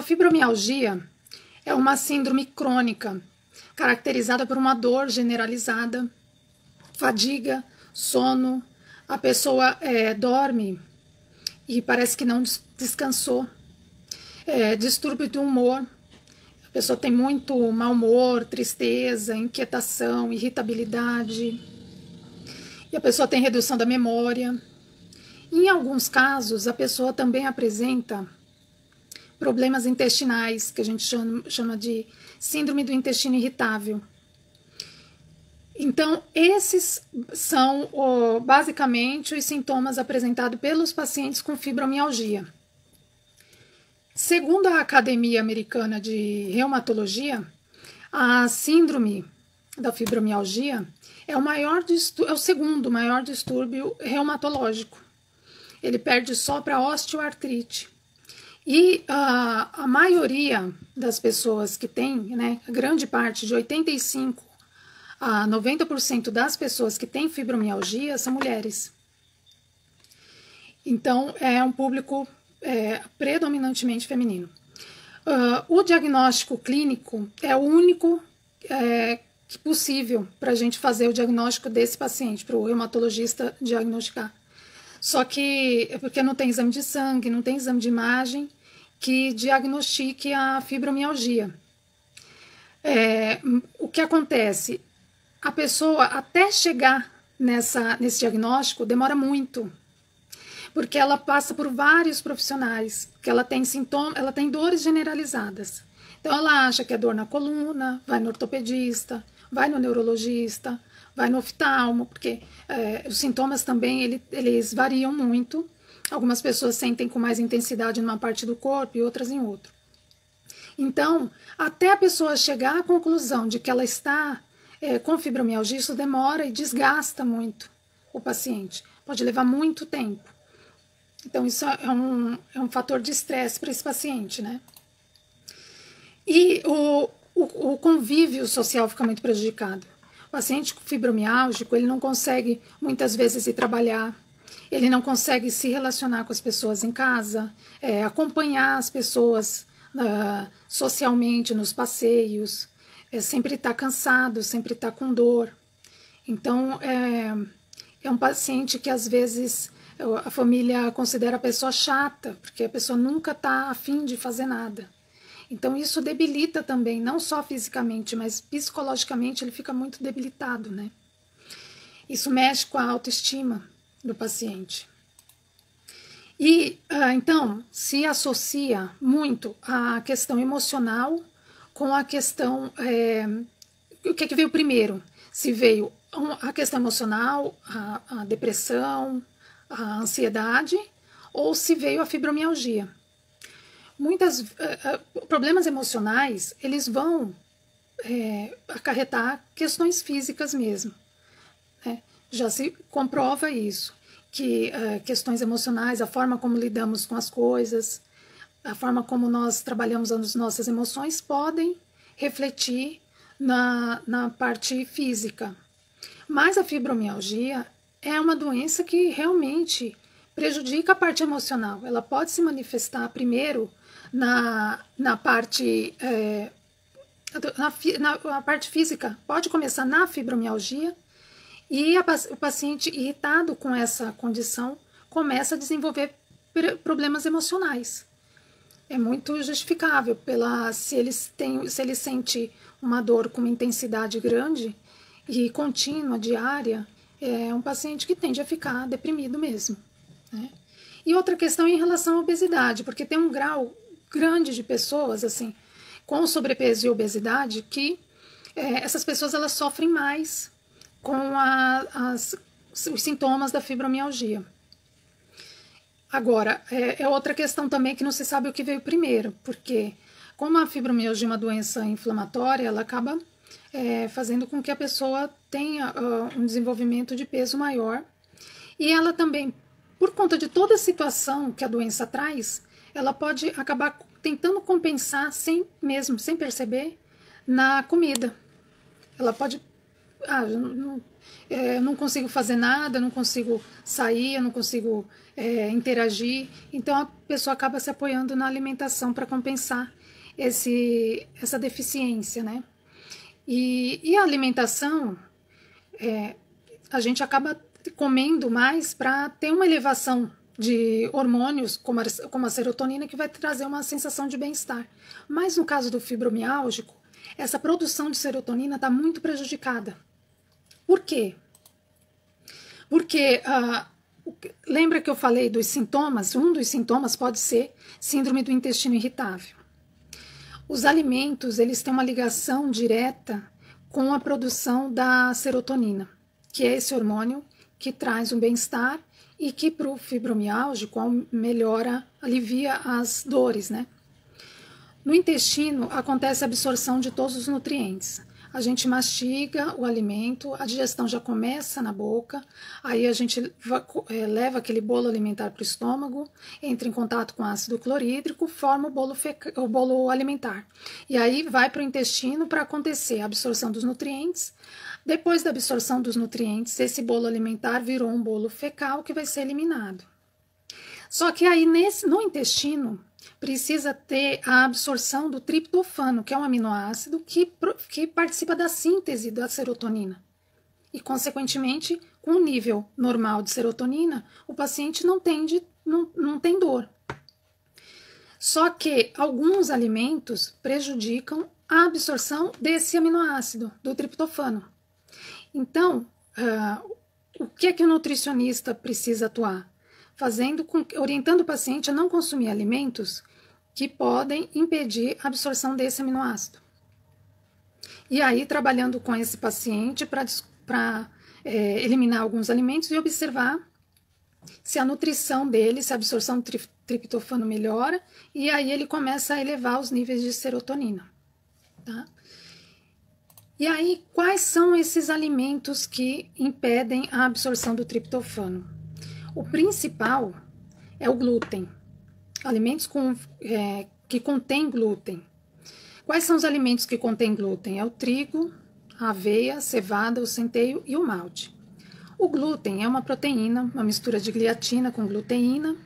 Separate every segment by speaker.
Speaker 1: A fibromialgia é uma síndrome crônica, caracterizada por uma dor generalizada, fadiga, sono, a pessoa dorme e parece que não descansou, distúrbio do humor, a pessoa tem muito mau humor, tristeza, inquietação, irritabilidade, e a pessoa tem redução da memória. Em alguns casos, a pessoa também apresenta problemas intestinais, que a gente chama de síndrome do intestino irritável. Então, esses são basicamente os sintomas apresentados pelos pacientes com fibromialgia. Segundo a Academia Americana de Reumatologia, a síndrome da fibromialgia é o segundo maior distúrbio reumatológico. Ele perde só para a osteoartrite. E a maioria das pessoas que tem, né, a grande parte, de 85% a 90% das pessoas que têm fibromialgia são mulheres. Então, é um público predominantemente feminino. O diagnóstico clínico é o único possível para a gente fazer o diagnóstico desse paciente, para o reumatologista diagnosticar. Só que é porque não tem exame de sangue, não tem exame de imagem que diagnostique a fibromialgia. O que acontece? A pessoa, até chegar nesse diagnóstico, demora muito, porque ela passa por vários profissionais, que ela tem sintomas, ela tem dores generalizadas. Então ela acha que é dor na coluna, vai no ortopedista, vai no neurologista, vai no oftalmo, porque os sintomas também eles variam muito. Algumas pessoas sentem com mais intensidade numa parte do corpo e outras em outro. Então, até a pessoa chegar à conclusão de que ela está com fibromialgia, isso demora e desgasta muito o paciente. Pode levar muito tempo. Então, isso é um fator de estresse para esse paciente, né? E o convívio social fica muito prejudicado. O paciente fibromiálgico, ele não consegue, muitas vezes, ir trabalhar, ele não consegue se relacionar com as pessoas em casa, acompanhar as pessoas socialmente nos passeios, sempre está cansado, sempre está com dor. Então, é um paciente que, às vezes, a família considera a pessoa chata, porque a pessoa nunca está a fim de fazer nada. Então, isso debilita também, não só fisicamente, mas psicologicamente ele fica muito debilitado, né? Isso mexe com a autoestima do paciente. E, então, se associa muito a questão emocional com a questão... o que veio primeiro? Se veio a questão emocional, a depressão, a ansiedade, ou se veio a fibromialgia. Problemas emocionais, eles vão acarretar questões físicas mesmo, né? Já se comprova isso, que questões emocionais, a forma como lidamos com as coisas, a forma como nós trabalhamos as nossas emoções podem refletir na parte física. Mas a fibromialgia é uma doença que realmente prejudica a parte emocional. Ela pode se manifestar primeiro na parte a parte física, pode começar na fibromialgia, e o paciente irritado com essa condição começa a desenvolver problemas emocionais. É muito justificável se ele sente uma dor com uma intensidade grande e contínua, diária, é um paciente que tende a ficar deprimido mesmo, né? E outra questão é em relação à obesidade, porque tem um grau grande de pessoas assim com sobrepeso e obesidade que essas pessoas elas sofrem mais com os sintomas da fibromialgia. Agora, é outra questão também que não se sabe o que veio primeiro, porque como a fibromialgia é uma doença inflamatória, ela acaba fazendo com que a pessoa tenha um desenvolvimento de peso maior, e ela também, por conta de toda a situação que a doença traz, ela pode acabar tentando compensar sem perceber na comida. Ela pode eu não consigo fazer nada, eu não consigo sair, eu não consigo interagir. Então a pessoa acaba se apoiando na alimentação para compensar essa deficiência, né? E a alimentação, a gente acaba comendo mais para ter uma elevação de hormônios, como a serotonina, que vai trazer uma sensação de bem-estar. Mas no caso do fibromialgico, essa produção de serotonina está muito prejudicada. Por quê? Porque, lembra que eu falei dos sintomas? Um dos sintomas pode ser síndrome do intestino irritável. Os alimentos, eles têm uma ligação direta com a produção da serotonina, que é esse hormônio que traz um bem-estar e que para o fibromialgico melhora, alivia as dores, né? No intestino acontece a absorção de todos os nutrientes. A gente mastiga o alimento, a digestão já começa na boca, aí a gente leva aquele bolo alimentar para o estômago, entra em contato com ácido clorídrico, forma o bolo alimentar. E aí vai para o intestino para acontecer a absorção dos nutrientes. Depois da absorção dos nutrientes, esse bolo alimentar virou um bolo fecal que vai ser eliminado. Só que aí no intestino precisa ter a absorção do triptofano, que é um aminoácido que participa da síntese da serotonina. E, consequentemente, com o nível normal de serotonina, o paciente não tem dor. Só que alguns alimentos prejudicam a absorção desse aminoácido, do triptofano. Então, o que é que o nutricionista precisa atuar? Orientando o paciente a não consumir alimentos que podem impedir a absorção desse aminoácido. E aí, trabalhando com esse paciente para eliminar alguns alimentos e observar se a nutrição dele, se a absorção do triptofano melhora, e aí ele começa a elevar os níveis de serotonina. Tá? E aí, quais são esses alimentos que impedem a absorção do triptofano? O principal é o glúten. Alimentos que contêm glúten. Quais são os alimentos que contêm glúten? É o trigo, a aveia, a cevada, o centeio e o malte. O glúten é uma proteína, uma mistura de gliatina com gluteína.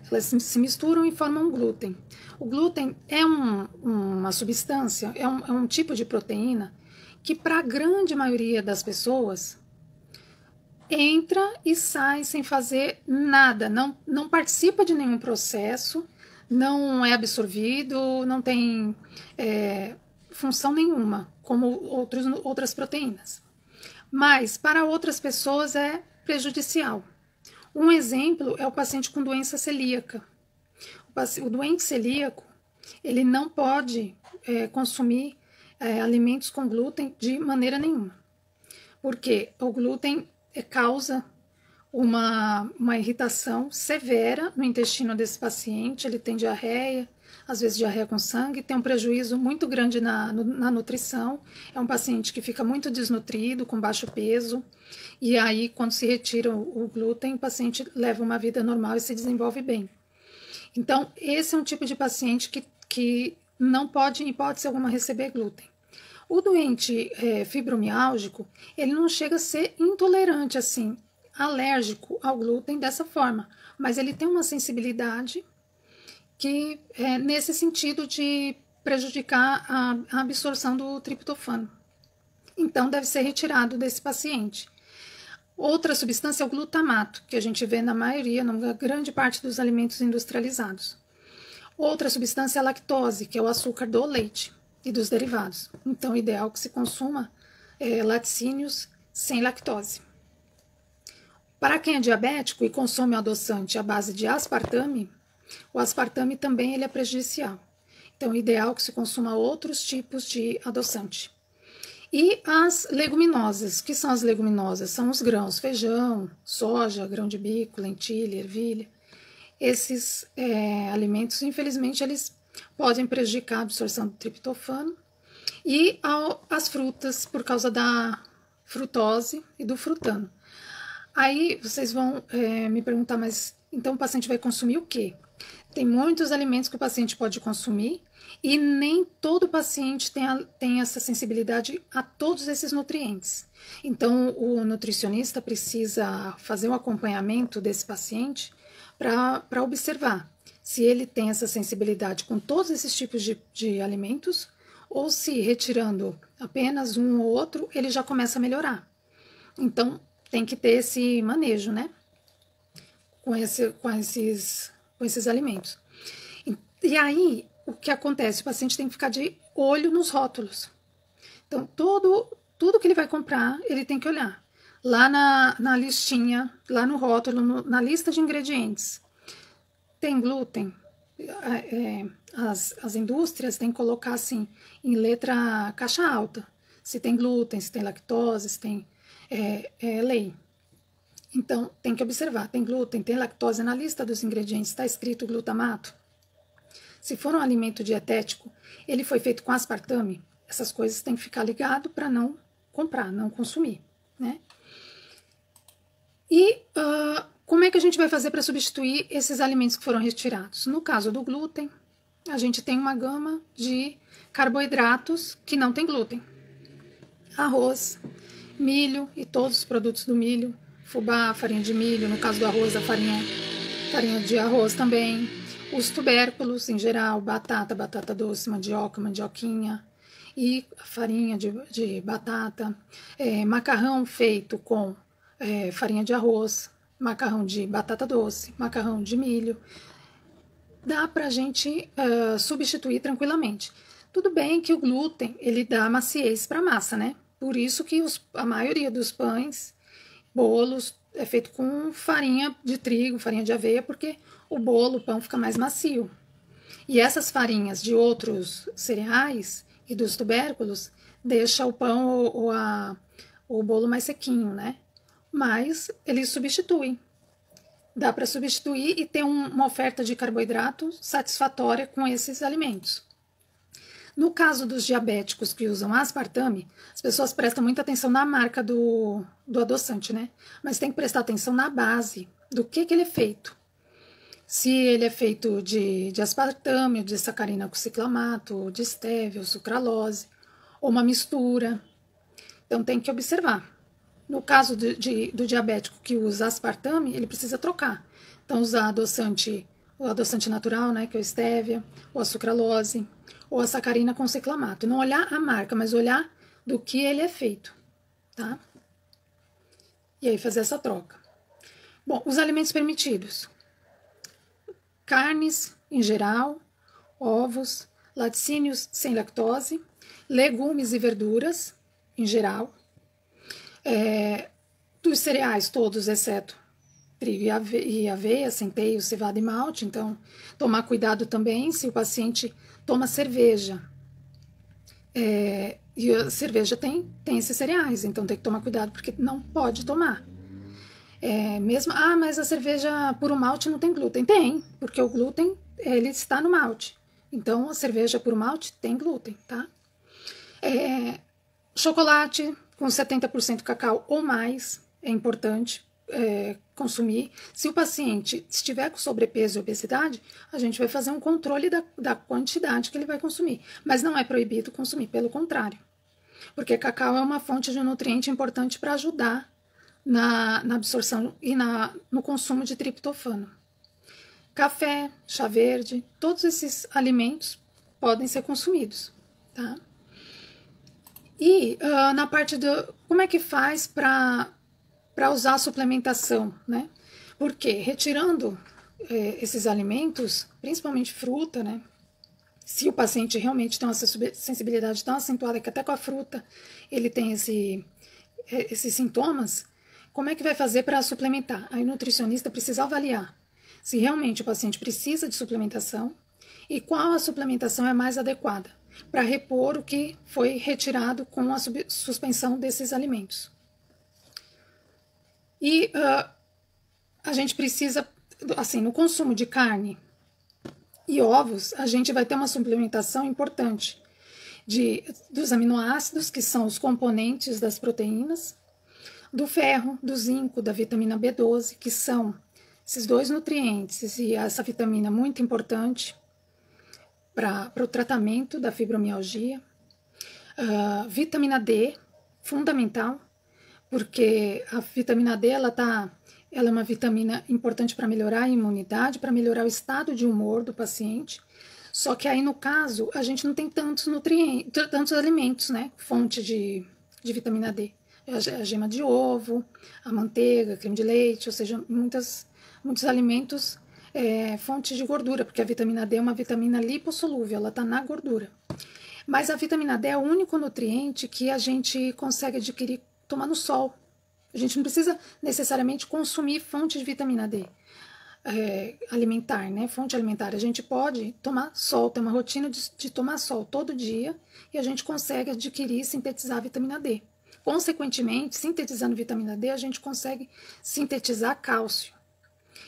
Speaker 1: Elas se misturam e formam glúten. O glúten é uma substância, é um tipo de proteína que para a grande maioria das pessoas entra e sai sem fazer nada, não participa de nenhum processo, não é absorvido, não tem função nenhuma, como outras proteínas. Mas para outras pessoas é prejudicial. Um exemplo é o paciente com doença celíaca. O doente celíaco, ele não pode consumir alimentos com glúten de maneira nenhuma, porque o glúten causa uma irritação severa no intestino desse paciente, ele tem diarreia, às vezes diarreia com sangue, tem um prejuízo muito grande na nutrição, é um paciente que fica muito desnutrido, com baixo peso, e aí quando se retira o glúten, o paciente leva uma vida normal e se desenvolve bem. Então, esse é um tipo de paciente que não pode, em hipótese alguma, receber glúten. O doente fibromialgico, ele não chega a ser intolerante, assim, alérgico ao glúten dessa forma, mas ele tem uma sensibilidade que é nesse sentido de prejudicar a absorção do triptofano. Então, deve ser retirado desse paciente. Outra substância é o glutamato, que a gente vê na maioria, na grande parte dos alimentos industrializados. Outra substância é a lactose, que é o açúcar do leite e dos derivados. Então, o ideal é que se consuma laticínios sem lactose. Para quem é diabético e consome o adoçante à base de aspartame, o aspartame também ele é prejudicial. Então, o ideal é que se consuma outros tipos de adoçante. E as leguminosas, que são as leguminosas? São os grãos, feijão, soja, grão de bico, lentilha, ervilha. Esses alimentos, infelizmente, eles podem prejudicar a absorção do triptofano e as frutas por causa da frutose e do frutano. Aí vocês vão me perguntar, mas então o paciente vai consumir o quê? Tem muitos alimentos que o paciente pode consumir e nem todo paciente tem essa sensibilidade a todos esses nutrientes. Então, o nutricionista precisa fazer um acompanhamento desse paciente para observar se ele tem essa sensibilidade com todos esses tipos de alimentos ou se retirando apenas um ou outro, ele já começa a melhorar. Então, tem que ter esse manejo, né? Com esses alimentos. E aí, o que acontece? O paciente tem que ficar de olho nos rótulos. Então, tudo que ele vai comprar, ele tem que olhar. Lá na listinha, lá no rótulo, na lista de ingredientes, tem glúten? As indústrias têm que colocar assim, em letra caixa alta, se tem glúten, se tem lactose, se tem lei. Então, tem que observar, tem glúten, tem lactose, na lista dos ingredientes está escrito glutamato. Se for um alimento dietético, ele foi feito com aspartame, essas coisas tem que ficar ligado para não comprar, não consumir, né? E como é que a gente vai fazer para substituir esses alimentos que foram retirados? No caso do glúten, a gente tem uma gama de carboidratos que não tem glúten. Arroz, milho e todos os produtos do milho, fubá, farinha de milho, no caso do arroz, a farinha de arroz também, os tubérculos em geral, batata doce, mandioca, mandioquinha e farinha de batata, macarrão feito com farinha de arroz, macarrão de batata doce, macarrão de milho, dá pra gente substituir tranquilamente. Tudo bem que o glúten, ele dá maciez para a massa, né? Por isso que a maioria dos pães, bolos, é feito com farinha de trigo, farinha de aveia, porque o bolo, o pão fica mais macio. E essas farinhas de outros cereais e dos tubérculos deixa o pão ou o bolo mais sequinho, né? Mas eles substituem. Dá para substituir e ter uma oferta de carboidrato satisfatória com esses alimentos. No caso dos diabéticos que usam aspartame, as pessoas prestam muita atenção na marca do adoçante, né? Mas tem que prestar atenção na base, do que ele é feito. Se ele é feito de aspartame, de sacarina com ciclamato, de estévia, ou sucralose, ou uma mistura. Então tem que observar. No caso do diabético que usa aspartame, ele precisa trocar. Então usar o adoçante natural, né, que é o estévia, ou a sucralose, ou a sacarina com ciclamato. Não olhar a marca, mas olhar do que ele é feito, tá? E aí fazer essa troca. Bom, os alimentos permitidos. Carnes, em geral, ovos, laticínios sem lactose, legumes e verduras, em geral, dos cereais todos, exceto trigo e aveia, centeio, cevada e malte. Então, tomar cuidado também se o paciente toma cerveja. E a cerveja tem esses cereais, então tem que tomar cuidado porque não pode tomar. Mas a cerveja puro malte não tem glúten. Tem, porque o glúten ele está no malte. Então, a cerveja puro malte tem glúten, tá? Chocolate com 70% cacau ou mais é importante consumir. Se o paciente estiver com sobrepeso e obesidade, a gente vai fazer um controle da quantidade que ele vai consumir. Mas não é proibido consumir, pelo contrário. Porque cacau é uma fonte de nutriente importante para ajudar na absorção e no consumo de triptofano. Café, chá verde, todos esses alimentos podem ser consumidos, tá? E na parte como é que faz para usar a suplementação, né? Porque retirando esses alimentos, principalmente fruta, né? Se o paciente realmente tem uma sensibilidade tão acentuada que até com a fruta ele tem esses sintomas, como é que vai fazer para suplementar? Aí o nutricionista precisa avaliar se realmente o paciente precisa de suplementação e qual a suplementação é mais adequada para repor o que foi retirado com a suspensão desses alimentos. E a gente precisa, assim, no consumo de carne e ovos, a gente vai ter uma suplementação importante dos aminoácidos, que são os componentes das proteínas, do ferro, do zinco, da vitamina B12, que são Esses dois nutrientes e essa vitamina muito importante para o tratamento da fibromialgia. Vitamina D, fundamental, porque a vitamina D ela é uma vitamina importante para melhorar a imunidade, para melhorar o estado de humor do paciente. Só que aí, no caso, a gente não tem tantos nutrientes, tantos alimentos, né? Fonte de vitamina D. A gema de ovo, a manteiga, creme de leite, ou seja, muitos alimentos fonte de gordura, porque a vitamina D é uma vitamina lipossolúvel, ela está na gordura. Mas a vitamina D é o único nutriente que a gente consegue adquirir tomando sol. A gente não precisa necessariamente consumir fonte de vitamina D alimentar, né? Fonte alimentar. A gente pode tomar sol, ter uma rotina de tomar sol todo dia e a gente consegue adquirir e sintetizar a vitamina D. Consequentemente, sintetizando vitamina D, a gente consegue sintetizar cálcio.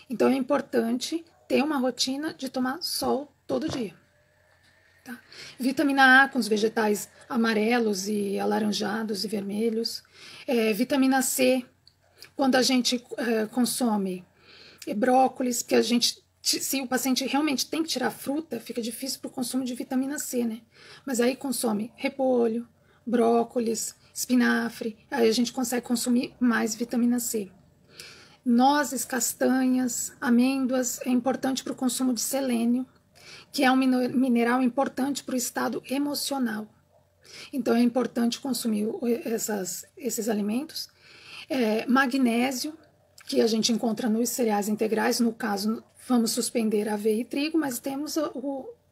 Speaker 1: Então é importante ter uma rotina de tomar sol todo dia. Tá? Vitamina A com os vegetais amarelos e alaranjados e vermelhos. Vitamina C, quando a gente consome brócolis, que se o paciente realmente tem que tirar fruta, fica difícil para o consumo de vitamina C, né? Mas aí consome repolho, brócolis, espinafre, aí a gente consegue consumir mais vitamina C. Nozes, castanhas, amêndoas, é importante para o consumo de selênio, que é um mineral importante para o estado emocional. Então é importante consumir esses alimentos. Magnésio, que a gente encontra nos cereais integrais, no caso vamos suspender aveia e trigo, mas temos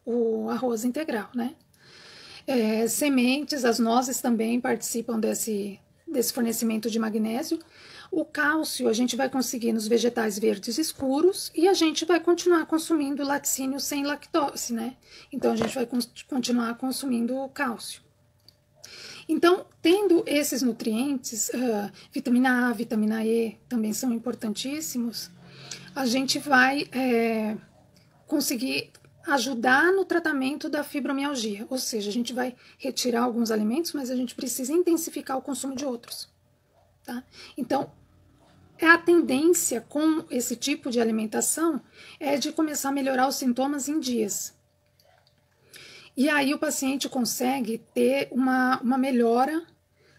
Speaker 1: o arroz integral, né? Sementes, as nozes também participam desse fornecimento de magnésio. O cálcio a gente vai conseguir nos vegetais verdes escuros e a gente vai continuar consumindo laticínio sem lactose, né? Então a gente vai continuar consumindo o cálcio. Então, tendo esses nutrientes, vitamina A, vitamina E também são importantíssimos, a gente vai conseguir ajudar no tratamento da fibromialgia, ou seja, a gente vai retirar alguns alimentos, mas a gente precisa intensificar o consumo de outros. Tá? Então, a tendência com esse tipo de alimentação é de começar a melhorar os sintomas em dias. E aí o paciente consegue ter uma melhora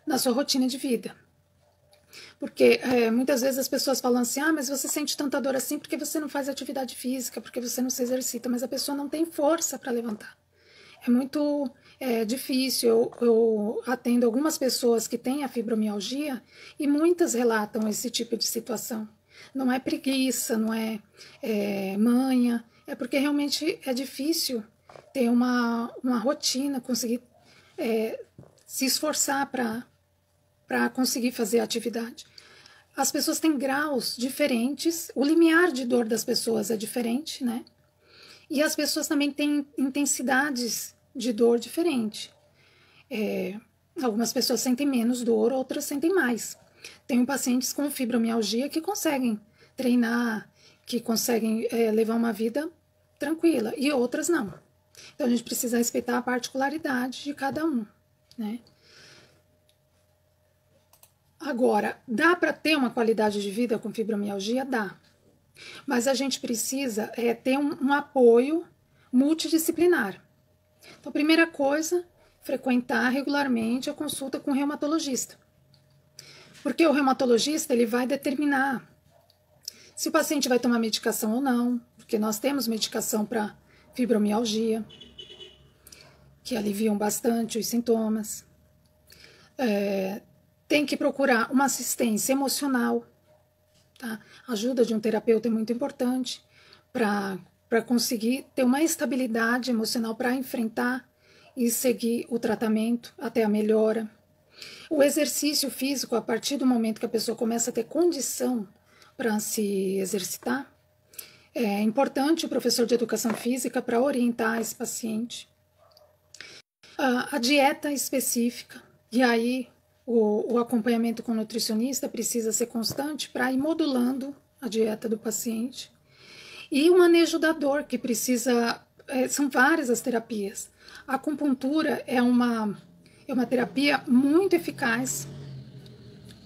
Speaker 1: na sua rotina de vida. Porque muitas vezes as pessoas falam assim, mas você sente tanta dor assim porque você não faz atividade física, porque você não se exercita, mas a pessoa não tem força para levantar. É muito difícil, eu atendo algumas pessoas que têm a fibromialgia e muitas relatam esse tipo de situação. Não é preguiça, não é manha, é porque realmente é difícil ter uma rotina, conseguir se esforçar para conseguir fazer a atividade. As pessoas têm graus diferentes, o limiar de dor das pessoas é diferente, né? E as pessoas também têm intensidades de dor diferente. Algumas pessoas sentem menos dor, outras sentem mais. Tenho pacientes com fibromialgia que conseguem treinar, que conseguem levar uma vida tranquila, e outras não. Então a gente precisa respeitar a particularidade de cada um, né? Agora, dá para ter uma qualidade de vida com fibromialgia? Dá. Mas a gente precisa ter um apoio multidisciplinar. Então, primeira coisa, frequentar regularmente a consulta com o reumatologista. Porque o reumatologista ele vai determinar se o paciente vai tomar medicação ou não, porque nós temos medicação para fibromialgia, que aliviam bastante os sintomas. Tem que procurar uma assistência emocional, tá? A ajuda de um terapeuta é muito importante para conseguir ter uma estabilidade emocional para enfrentar e seguir o tratamento até a melhora. O exercício físico, a partir do momento que a pessoa começa a ter condição para se exercitar, é importante o professor de educação física para orientar esse paciente. A dieta específica, e aí o acompanhamento com o nutricionista precisa ser constante para ir modulando a dieta do paciente. E o manejo da dor, que precisa... são várias as terapias. A acupuntura é uma terapia muito eficaz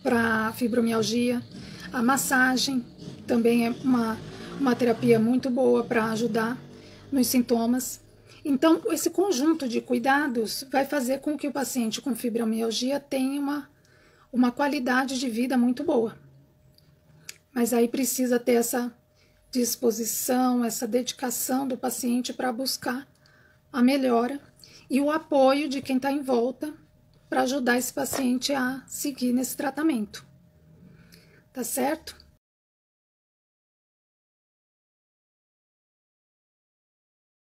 Speaker 1: para fibromialgia. A massagem também é uma terapia muito boa para ajudar nos sintomas. Então, esse conjunto de cuidados vai fazer com que o paciente com fibromialgia tenha uma qualidade de vida muito boa. Mas aí precisa ter essa disposição, essa dedicação do paciente para buscar a melhora e o apoio de quem está em volta para ajudar esse paciente a seguir nesse tratamento. Tá certo?